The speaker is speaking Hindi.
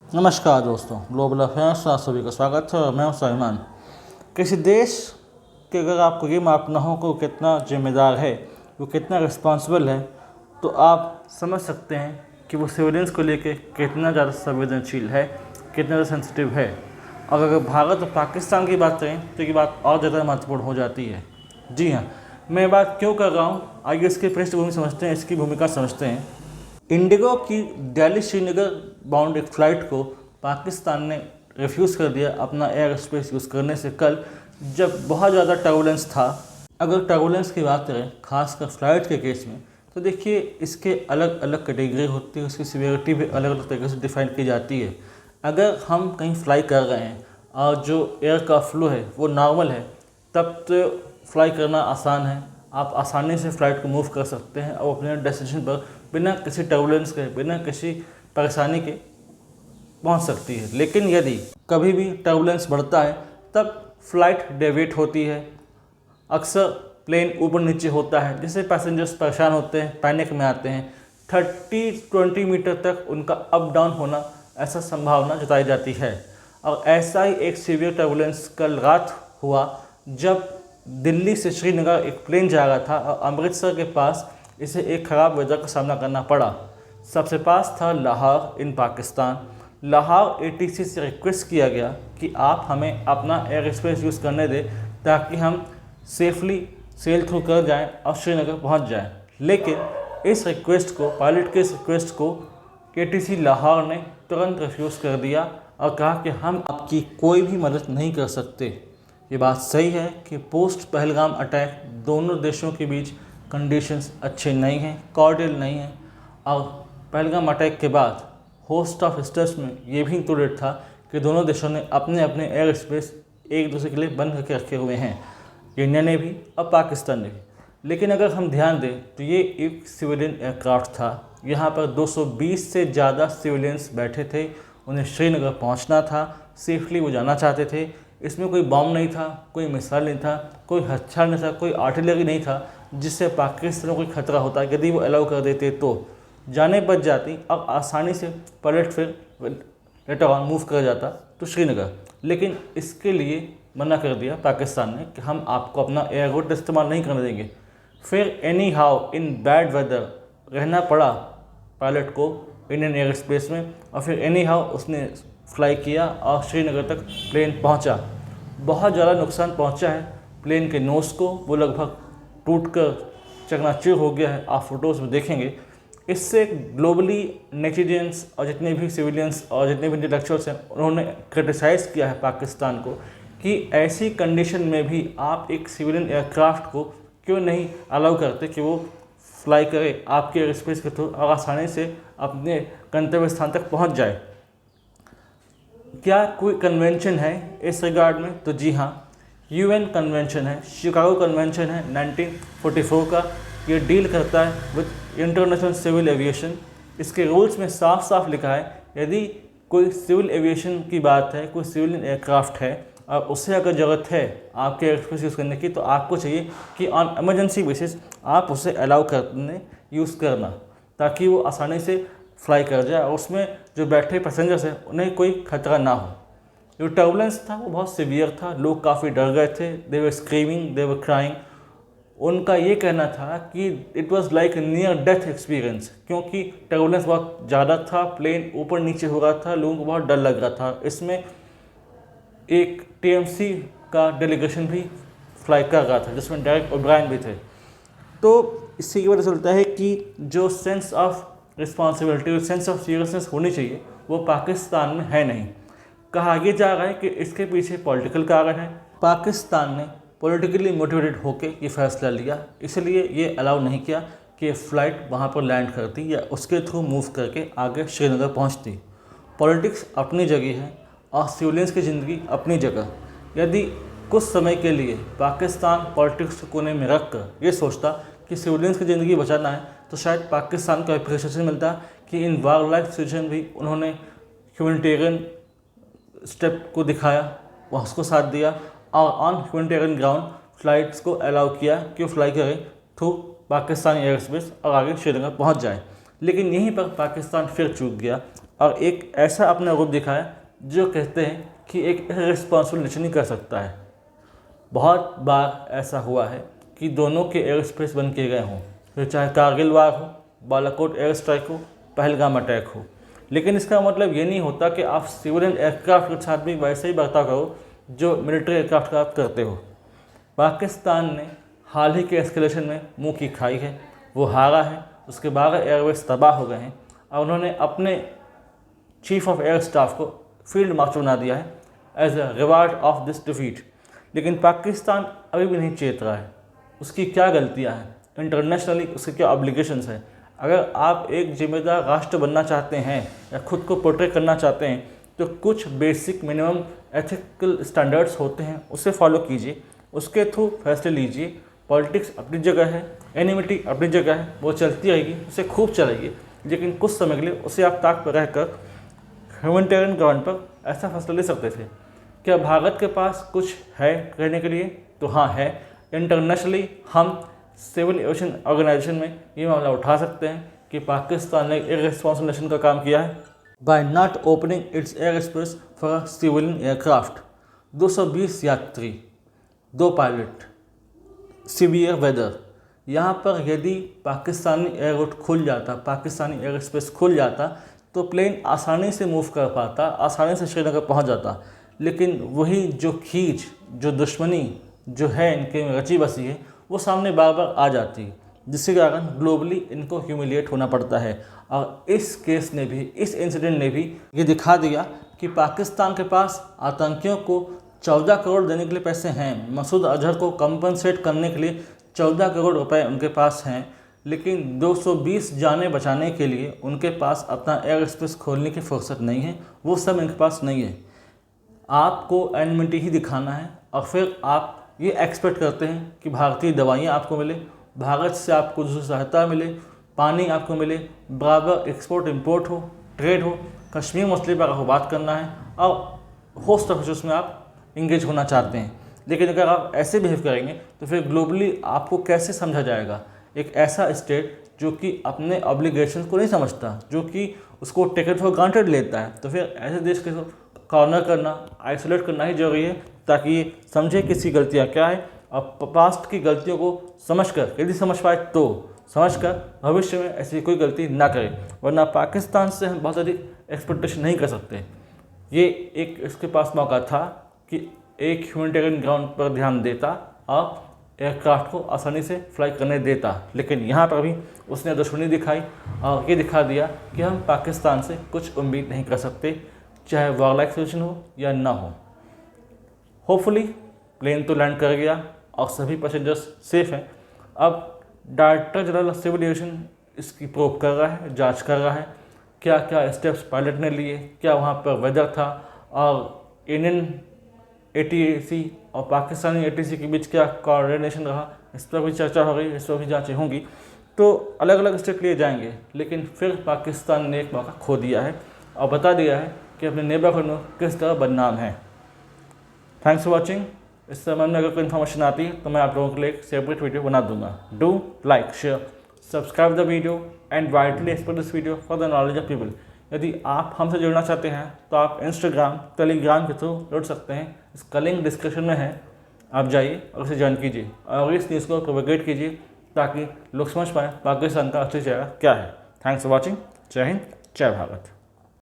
नमस्कार दोस्तों, ग्लोबल अफेयर्स में आप सभी का स्वागत है और मैं हूं सलमान। किसी देश के अगर आपको ये मापना हो कि वो कितना जिम्मेदार है, वो कितना रिस्पॉन्सिबल है, तो आप समझ सकते हैं कि वो सिविलियंस को लेके कितना ज़्यादा संवेदनशील है, कितना ज़्यादा सेंसिटिव है। और अगर भारत और पाकिस्तान की बात करें तो ये बात और ज़्यादा महत्वपूर्ण हो जाती है। जी हाँ, मैं ये बात क्यों कर रहा हूँ, आइए इसकी पृष्ठभूमि समझते हैं, इसकी भूमिका समझते हैं। इंडिगो की दिल्ली श्रीनगर बाउंड एक फ़्लाइट को पाकिस्तान ने रिफ्यूज़ कर दिया अपना एयर स्पेस यूज़ करने से कल, जब बहुत ज़्यादा टर्बुलेंस था। अगर टर्बुलेंस की बात करें खासकर फ़्लाइट के केस में, तो देखिए इसके अलग अलग कैटेगरी होती है, उसकी सीवियरिटी भी अलग अलग तरीके से डिफाइन की जाती है। अगर हम कहीं फ्लाई कर रहे हैं और जो एयर का फ्लो है वो नॉर्मल है, तब तो फ्लाई करना आसान है। आप आसानी से फ़्लाइट को मूव कर सकते हैं और अपने डेस्टिनेशन पर बिना किसी टर्बुलेंस के, बिना किसी परेशानी के पहुंच सकती है। लेकिन यदि कभी भी टर्बुलेंस बढ़ता है तब फ्लाइट डेविएट होती है। अक्सर प्लेन ऊपर नीचे होता है, जिससे पैसेंजर्स परेशान होते हैं, पैनिक में आते हैं। 30-20 मीटर तक उनका अप डाउन होना, ऐसा संभावना जताई जाती है। और ऐसा ही एक सीवियर टर्बुलेंस कल रात हुआ, जब दिल्ली से श्रीनगर एक प्लेन जा रहा था और अमृतसर के पास इसे एक ख़राब वेदर का सामना करना पड़ा। सबसे पास था लाहौर इन पाकिस्तान। लाहौर एटीसी से रिक्वेस्ट किया गया कि आप हमें अपना एयर स्पेस यूज़ करने दें ताकि हम सेफली सेल थ्रू कर जाएं और श्रीनगर पहुंच जाएं। लेकिन इस रिक्वेस्ट को, पायलट के इस रिक्वेस्ट को एटीसी लाहौर ने तुरंत रिफ्यूज़ कर दिया और कहा कि हम आपकी कोई भी मदद नहीं कर सकते। ये बात सही है कि पोस्ट पहलगाम अटैक दोनों देशों के बीच कंडीशंस अच्छे नहीं हैं, कॉर्डियल नहीं हैं। और पहलगाम अटैक के बाद होस्ट ऑफ स्टेट्स में ये भी इंक्लूडेड था कि दोनों देशों ने अपने अपने एयर स्पेस एक दूसरे के लिए बंद करके रखे हुए हैं, इंडिया ने भी और पाकिस्तान ने भी। लेकिन अगर हम ध्यान दें तो ये एक सिविलियन एयरक्राफ्ट था। यहाँ पर 220 से ज़्यादा सिविलियंस बैठे थे, उन्हें श्रीनगर पहुँचना था, सेफली वो जाना चाहते थे। इसमें कोई बम नहीं था, कोई मिसाइल नहीं था, कोई हथियार नहीं था, कोई आर्टिलरी नहीं था जिससे पाकिस्तान को कोई खतरा होता। यदि वो अलाउ कर देते तो जाने बच जाती और आसानी से पायलट फिर लेटर ऑन मूव कर जाता तो श्रीनगर। लेकिन इसके लिए मना कर दिया पाकिस्तान ने कि हम आपको अपना एयरक्राफ्ट इस्तेमाल नहीं करने देंगे। फिर anyhow in bad weather रहना पड़ा पायलट को इंडियन एयर स्पेस में, और फिर एनी हाउ उसने फ्लाई किया और श्रीनगर तक प्लेन पहुंचा। बहुत ज़्यादा नुकसान पहुंचा है प्लेन के नोज़ को, वो लगभग टूटकर चकनाचूर हो गया है, आप फोटोज़ में देखेंगे। इससे ग्लोबली नेटिजन्स और जितने भी सिविलियंस और जितने भी इंटेलेक्चुअल्स हैं, उन्होंने क्रिटिसाइज़ किया है पाकिस्तान को कि ऐसी कंडीशन में भी आप एक सिविलियन एयरक्राफ्ट को क्यों नहीं अलाउ करते कि वो फ्लाई करे आपके एयर स्पेस के थ्रू और आसानी से अपने गंतव्य स्थान तक पहुंच जाए। क्या कोई कन्वेंशन है इस रिगार्ड में? तो जी हाँ, यूएन कन्वेंशन है, शिकागो कन्वेंशन है 1944 का। ये डील करता है विद इंटरनेशनल सिविल एविएशन। इसके रूल्स में साफ साफ लिखा है, यदि कोई सिविल एविएशन की बात है, कोई सिविल एयरक्राफ्ट है और उससे अगर ज़रूरत है आपके एयरस्पेस यूज़ करने की, तो आपको चाहिए कि ऑन एमरजेंसी बेसिस आप उसे अलाउ करने यूज़ करना, ताकि वो आसानी से फ्लाई कर जाए और उसमें जो बैठे पैसेंजर्स हैं उन्हें कोई खतरा ना हो। जो टर्बुलेंस था वो बहुत सीवियर था, लोग काफ़ी डर गए थे, दे वर स्क्रीमिंग, दे वर क्राइंग। उनका ये कहना था कि it was like near death experience, क्योंकि टर्बुलेंस बहुत ज़्यादा था, प्लेन ऊपर नीचे हो रहा था, लोगों को बहुत डर लग रहा था। इसमें एक टीएमसी का डेलीगेशन भी फ्लाई कर रहा था, जिसमें डायरेक्ट ओब्रायन भी थे। तो इससे ये पता चलता है कि जो sense of responsibility, sense of seriousness होनी चाहिए, वो पाकिस्तान में है नहीं। कहा यह जा रहा है कि इसके पीछे पॉलिटिकल कारण है। पाकिस्तान ने पॉलिटिकली मोटिवेटेड होकर ये फैसला लिया, इसलिए ये अलाउ नहीं किया कि फ़्लाइट वहाँ पर लैंड करती या उसके थ्रू मूव करके आगे श्रीनगर पहुँचती। पॉलिटिक्स अपनी जगह है और सिविलियंस की ज़िंदगी अपनी जगह। यदि कुछ समय के लिए पाकिस्तान पॉलिटिक्स को कोने में रख कर ये सोचता कि सिविलियंस की ज़िंदगी बचाना है, तो शायद पाकिस्तान को एप्रिसिएशन मिलता कि इन वाइल्ड लाइफ सिचुएशन भी उन्होंने ह्यूमैनिटेरियन स्टेप को दिखाया, वह उसको साथ दिया और ऑन ह्यूमैनिटेरियन ग्राउंड फ़्लाइट्स को अलाउ किया कि वो फ्लाई करें थ्रू पाकिस्तानी एयर स्पेस और आगे श्रीनगर पहुँच जाए। लेकिन यहीं पर पाकिस्तान फिर चूक गया। और एक ऐसा अपना रूप दिखाया जो कहते हैं कि एक इररिस्पॉन्सिबल नेशन ही कर सकता है। बहुत बार ऐसा हुआ है कि दोनों के एयर स्पेस बंद किए गए हों, फिर चाहे कारगिल वार हो, बालाकोट एयर स्ट्राइक हो, पहलगाम अटैक हो। लेकिन इसका मतलब ये नहीं होता कि आप सिविलियन एयरक्राफ्ट के साथ भी वैसे ही बर्ताव करो जो मिलिट्री एयरक्राफ्ट का आप करते हो। पाकिस्तान ने हाल ही के एस्केलेशन में मुंह की खाई है, वो हारा है, उसके 12 एयरवेज तबाह हो गए हैं और उन्होंने अपने चीफ ऑफ एयर स्टाफ को फील्ड मार्शल बना दिया है as a reward of this defeat. लेकिन पाकिस्तान अभी भी नहीं चेत रहा है। उसकी क्या गलतियां हैं, इंटरनेशनली उसके क्या ऑब्लिगेशंस हैं। अगर आप एक जिम्मेदार राष्ट्र बनना चाहते हैं या खुद को पोर्ट्रे करना चाहते हैं तो कुछ बेसिक मिनिमम एथिकल स्टैंडर्ड्स होते हैं, उसे फॉलो कीजिए, उसके थ्रू फैसले लीजिए। पॉलिटिक्स अपनी जगह है, एनिमिटी अपनी जगह है, वो चलती रहेगी, उसे खूब चलाइए, लेकिन कुछ समय के लिए उसे आप ताक पर रहकर ह्यूमैनिटेरियन ग्राउंड पर ऐसा फैसला ले सकते थे। क्या भारत के पास कुछ है करने के लिए? तो हाँ है। इंटरनेशनली हम सिविल एविएशन ऑर्गेनाइजेशन में ये मामला उठा सकते हैं कि पाकिस्तान ने इररिस्पॉन्सिबल नेशन का काम किया है by not opening its air space for civilian aircraft. 220 यात्री, 2 पायलट, सीवियर वेदर। यहाँ पर यदि पाकिस्तानी एयर रूट खुल जाता, पाकिस्तानी एयर स्पेस खुल जाता तो प्लेन आसानी से मूव कर पाता, आसानी से श्रीनगर पहुँच जाता। लेकिन वही जो खींच, जो दुश्मनी जो है इनके में रची बसी है, वो सामने बार बार आ जाती है, जिसके कारण ग्लोबली इनको ह्यूमिलिएट होना पड़ता है। और इस केस ने भी, इस इंसिडेंट ने भी ये दिखा दिया कि पाकिस्तान के पास आतंकियों को 14 करोड़ देने के लिए पैसे हैं, मसूद अजहर को कंपनसेट करने के लिए 14 करोड़ रुपए उनके पास हैं, लेकिन 220 जानें बचाने के लिए उनके पास अपना एयर स्पेस खोलने की फुर्सत नहीं है, वो सब इनके पास नहीं है। आपको एनिमिटी ही दिखाना है और फिर आप ये एक्सपेक्ट करते हैं कि भारतीय दवाइयाँ आपको मिले, भारत से आपको दूसरी सहायता मिले, पानी आपको मिले, बराबर एक्सपोर्ट इंपोर्ट हो, ट्रेड हो, कश्मीर मसले पर आपको बात करना है और होस्ट ऑफ इशूज़ में आप इंगेज होना चाहते हैं। लेकिन अगर आप ऐसे बिहेव करेंगे तो फिर ग्लोबली आपको कैसे समझा जाएगा? एक ऐसा स्टेट जो कि अपने ऑब्लिगेशन को नहीं समझता, जो कि उसको टेकन फॉर ग्रांटेड लेता है, तो फिर ऐसे देश के कॉर्नर करना, आइसोलेट करना ही जरूरी है ताकि ये समझे कि इसकी गलतियाँ क्या है और पास्ट की गलतियों को समझकर, यदि समझ पाए तो समझकर भविष्य में ऐसी कोई गलती ना करे। वरना पाकिस्तान से हम बहुत अधिक एक्सपेक्टेशन नहीं कर सकते। ये एक इसके पास मौका था कि एक ह्यूमैनिटेरियन ग्राउंड पर ध्यान देता और एयरक्राफ्ट को आसानी से फ्लाई करने देता, लेकिन यहाँ पर भी उसने दुश्मनी दिखाई और ये दिखा दिया कि हम पाकिस्तान से कुछ उम्मीद नहीं कर सकते, चाहे वॉर लाइक सिचुएशन हो या ना हो। होपफुली प्लेन तो लैंड कर गया और सभी पैसेंजर्स सेफ हैं। अब director general of civil aviation इसकी प्रोब कर रहा है, जांच कर रहा है क्या क्या स्टेप्स पायलट ने लिए, क्या वहाँ पर वेदर था और इंडियन ATC और पाकिस्तानी ATC के बीच क्या कोऑर्डिनेशन रहा, इस पर भी चर्चा हो गई, इस पर भी जाँचें होंगी। तो अलग अलग स्टेप लिए जाएंगे, लेकिन फिर पाकिस्तान ने एक मौका खो दिया है और बता दिया है कि अपने नेबरहुड में किस तरह बदनाम है। Thanks for watching. इस संबंध में अगर कोई इन्फॉर्मेशन आती है तो मैं आप लोगों के लिए एक सेपरेट वीडियो बना दूंगा। Do like, share, subscribe the video and widely export this video for the knowledge of people. यदि आप हमसे जुड़ना चाहते हैं तो आप इंस्टाग्राम, टेलीग्राम के थ्रू जुड़ सकते हैं। इसका लिंक डिस्क्रिप्शन में है, आप जाइए और उसे ज्वाइन कीजिए और इस न्यूज़ को प्रोपेगेट कीजिए ताकि लोग समझ पाएँ पाकिस्तान का असली चेहरा क्या है। Thanks for watching. जय हिंद, जय भारत।